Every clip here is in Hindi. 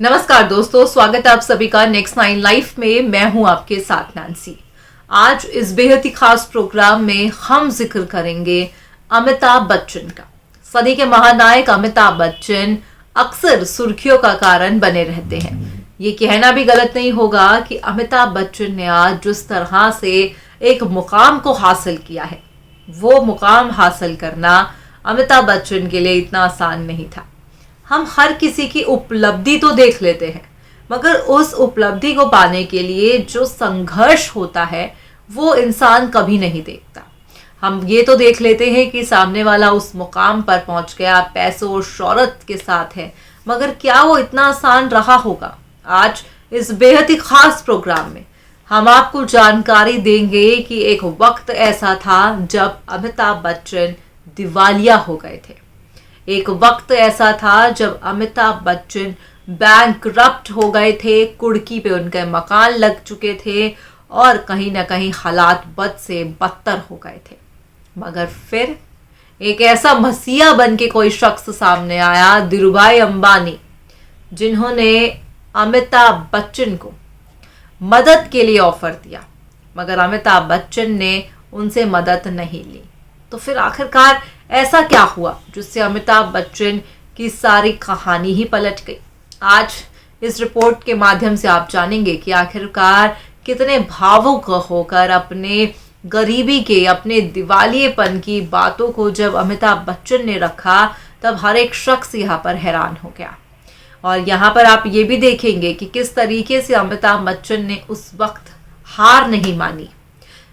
नमस्कार दोस्तों, स्वागत है आप सभी का नेक्स्ट 9 लाइफ में। मैं हूं आपके साथ नैन्सी। आज इस बेहद ही खास प्रोग्राम में हम जिक्र करेंगे अमिताभ बच्चन का। सदी के महानायक अमिताभ बच्चन अक्सर सुर्खियों का कारण बने रहते हैं। ये कहना भी गलत नहीं होगा कि अमिताभ बच्चन ने आज जिस तरह से एक मुकाम को हासिल किया है, वो मुकाम हासिल करना अमिताभ बच्चन के लिए इतना आसान नहीं था। हम हर किसी की उपलब्धि तो देख लेते हैं, मगर उस उपलब्धि को पाने के लिए जो संघर्ष होता है वो इंसान कभी नहीं देखता। हम ये तो देख लेते हैं कि सामने वाला उस मुकाम पर पहुंच गया, पैसों और शोहरत के साथ है, मगर क्या वो इतना आसान रहा होगा? आज इस बेहद ही खास प्रोग्राम में हम आपको जानकारी देंगे कि एक वक्त ऐसा था जब अमिताभ बच्चन दिवालिया हो गए थे। एक वक्त ऐसा था जब अमिताभ बच्चन बैंकरप्ट हो गए थे, कुर्की पे उनके मकान लग चुके थे और कहीं ना कहीं हालात बद से बदतर हो गए थे। मगर फिर एक ऐसा मसीहा बन के कोई शख्स सामने आया, धीरूभाई अंबानी, जिन्होंने अमिताभ बच्चन को मदद के लिए ऑफर दिया, मगर अमिताभ बच्चन ने उनसे मदद नहीं ली। तो फिर आखिरकार ऐसा क्या हुआ जिससे अमिताभ बच्चन की सारी कहानी ही पलट गई? आज इस रिपोर्ट के माध्यम से आप जानेंगे कि आखिरकार कितने भावुक होकर अपने गरीबी के, अपने दिवालियेपन की बातों को जब अमिताभ बच्चन ने रखा, तब हर एक शख्स यहाँ पर हैरान हो गया। और यहाँ पर आप ये भी देखेंगे कि किस तरीके से अमिताभ बच्चन ने उस वक्त हार नहीं मानी,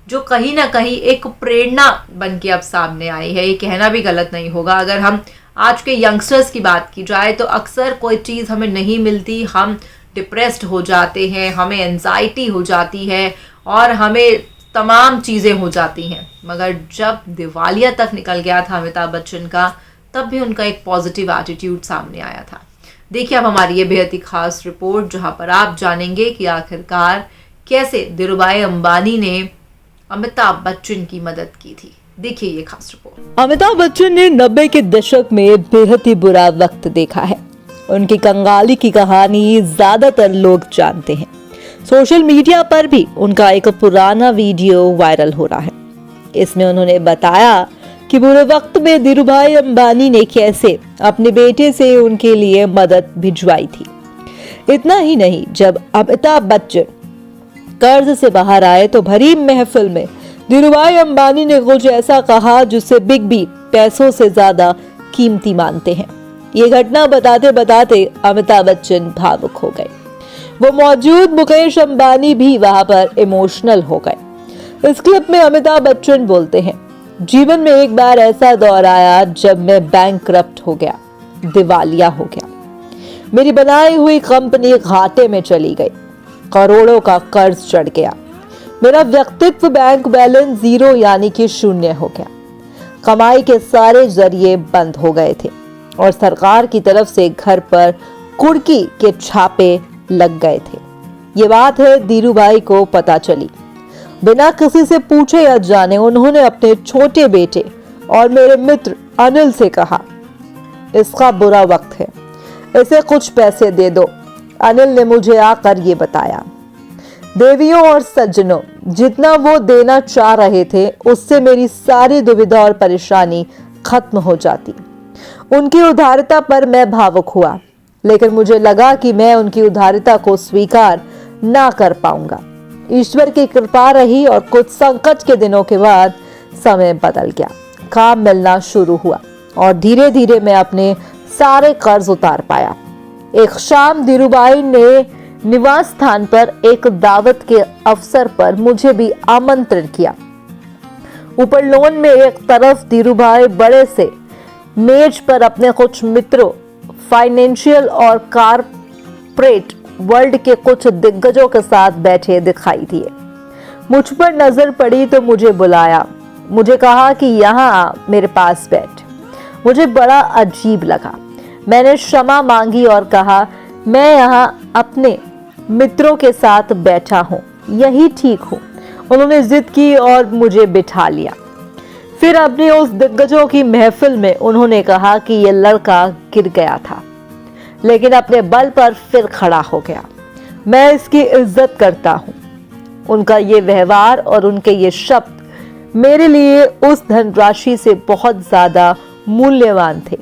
जो कहीं ना कहीं एक प्रेरणा बन के अब सामने आई है। ये कहना भी गलत नहीं होगा। अगर हम आज के यंगस्टर्स की बात की जाए तो अक्सर कोई चीज़ हमें नहीं मिलती, हम डिप्रेस्ड हो जाते हैं, हमें एंजाइटी हो जाती है और हमें तमाम चीज़ें हो जाती हैं। मगर जब दिवालिया तक निकल गया था अमिताभ बच्चन का, तब भी उनका एक पॉजिटिव एटीट्यूड सामने आया था। देखिए अब हमारी ये बेहद ही खास रिपोर्ट, जहाँ पर आप जानेंगे कि आखिरकार कैसे धीरूभाई अंबानी ने अमिताभ बच्चन की मदद की थी। देखिए ये खास रिपोर्ट। अमिताभ बच्चन ने 90 के दशक में बेहद ही बुरा वक्त देखा है। उनकी कंगाली की कहानी ज्यादातर लोग जानते हैं। सोशल मीडिया पर भी उनका एक पुराना वीडियो वायरल हो रहा है। इसमें उन्होंने बताया कि बुरे वक्त में धीरूभाई अंबानी ने कैसे अपने बेटे से उनके लिए मदद भिजवाई थी। इतना ही नहीं, जब अमिताभ बच्चन कर्ज से बाहर आए तो भरी महफिल में धीरूभाई अंबानी ने कुछ ऐसा कहा जिसे बिग बी पैसों से ज्यादा कीमती मानते हैं। ये घटना बताते बताते अमिताभ बच्चन भावुक हो गए। वो मौजूद मुकेश अंबानी भी वहां पर इमोशनल हो गए। इस क्लिप में अमिताभ बच्चन बोलते हैं, जीवन में एक बार ऐसा दौर आया जब मैं बैंकरप्ट हो गया, दिवालिया हो गया। मेरी बनाई हुई कंपनी घाटे में चली गई, करोड़ों का कर्ज चढ़ गया। मेरा व्यक्तित्व बैंक बैलेंस जीरो यानी कि शून्य हो गया। कमाई के सारे जरिए बंद हो गए थे और सरकार की तरफ से घर पर कुर्की के छापे लग गए थे। ये बात है धीरूभाई को पता चली। बिना किसी से पूछे या जाने उन्होंने अपने छोटे बेटे और मेरे मित्र अनिल से कहा, इसका बुरा वक्त है, इसे कुछ पैसे दे दो। अनिल ने मुझे आकर ये बताया। देवियों और सज्जनों, जितना वो देना चाह रहे थे उससे मेरी सारी दुविधा और परेशानी खत्म हो जाती। उनकी उदारता पर मैं भावुक हुआ, लेकिन मुझे लगा कि मैं उनकी उदारता को स्वीकार ना कर पाऊंगा। ईश्वर की कृपा रही और कुछ संकट के दिनों के बाद समय बदल गया। काम मिलना शुरू हुआ और धीरे धीरे मैं अपने सारे कर्ज उतार पाया। एक शाम धीरूभाई ने निवास स्थान पर एक दावत के अवसर पर मुझे भी आमंत्रित किया। ऊपर लॉन में एक तरफ धीरूभाई बड़े से मेज पर अपने कुछ मित्रों, फाइनेंशियल और कारपोरेट वर्ल्ड के कुछ दिग्गजों के साथ बैठे दिखाई दिए। मुझ पर नजर पड़ी तो मुझे बुलाया। मुझे कहा कि यहाँ मेरे पास बैठ। मुझे बड़ा अजीब लगा। मैंने क्षमा मांगी और कहा, मैं यहाँ अपने मित्रों के साथ बैठा हूँ, यही ठीक हूँ। उन्होंने जिद की और मुझे बिठा लिया। फिर अपनी उस दिग्गजों की महफिल में उन्होंने कहा कि यह लड़का गिर गया था, लेकिन अपने बल पर फिर खड़ा हो गया। मैं इसकी इज्जत करता हूँ। उनका ये व्यवहार और उनके ये शब्द मेरे लिए उस धनराशि से बहुत ज्यादा मूल्यवान थे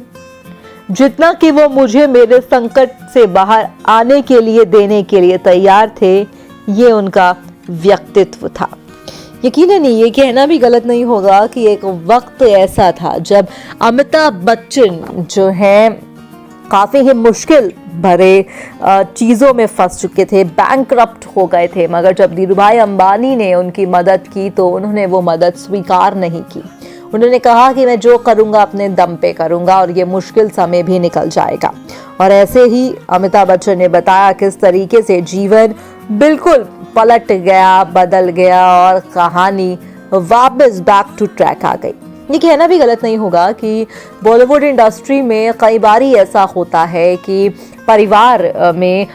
जितना कि वो मुझे मेरे संकट से बाहर आने के लिए देने के लिए तैयार थे। ये उनका व्यक्तित्व था। यकीनन ये कहना भी गलत नहीं होगा कि एक वक्त ऐसा था जब अमिताभ बच्चन जो है काफ़ी ही मुश्किल भरे चीज़ों में फंस चुके थे, बैंकरप्ट हो गए थे, मगर जब धीरूभाई अंबानी ने उनकी मदद की तो उन्होंने वो मदद स्वीकार नहीं की। उन्होंने कहा कि मैं जो करूँगा अपने दम पे करूँगा और ये मुश्किल समय भी निकल जाएगा। और ऐसे ही अमिताभ बच्चन ने बताया किस तरीके से जीवन बिल्कुल पलट गया, बदल गया और कहानी वापस बैक टू ट्रैक आ गई। ये कहना भी गलत नहीं होगा कि बॉलीवुड इंडस्ट्री में कई बारी ऐसा होता है कि परिवार में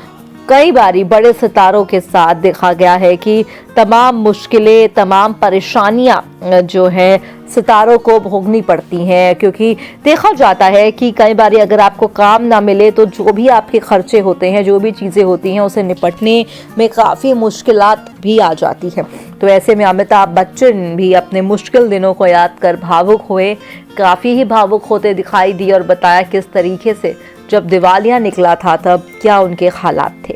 कई बारी बड़े सितारों के साथ देखा गया है कि तमाम मुश्किलें, तमाम परेशानियां जो है सितारों को भोगनी पड़ती हैं, क्योंकि देखा जाता है कि कई बारी अगर आपको काम ना मिले तो जो भी आपके खर्चे होते हैं, जो भी चीज़ें होती हैं, उसे निपटने में काफ़ी मुश्किलात भी आ जाती हैं। तो ऐसे में अमिताभ बच्चन भी अपने मुश्किल दिनों को याद कर भावुक हुए, काफ़ी ही भावुक होते दिखाई दिए और बताया किस तरीके से जब दिवालिया निकला था तब क्या उनके हालात थे।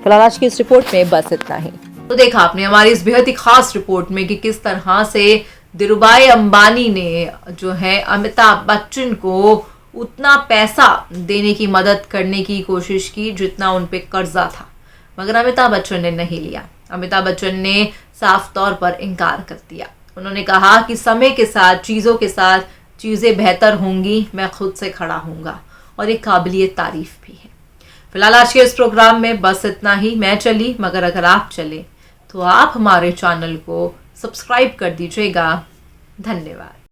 फिलहाल आज की इस रिपोर्ट में बस इतना ही। तो देखा आपने हमारी इस बेहद ही खास रिपोर्ट में कि किस तरह से धीरूभाई अंबानी ने जो है अमिताभ बच्चन को उतना पैसा देने की मदद करने की कोशिश की जितना उन पे कर्जा था, मगर अमिताभ बच्चन ने नहीं लिया। अमिताभ बच्चन ने साफ तौर पर इनकार कर दिया। उन्होंने कहा कि समय के साथ, चीज़ों के साथ चीज़ें बेहतर होंगी, मैं खुद से खड़ा होऊंगा, और एक काबिलियत तारीफ भी है। फिलहाल आज के इस प्रोग्राम में बस इतना ही। मैं चली, मगर अगर आप चले तो आप हमारे चैनल को सब्सक्राइब कर दीजिएगा। धन्यवाद।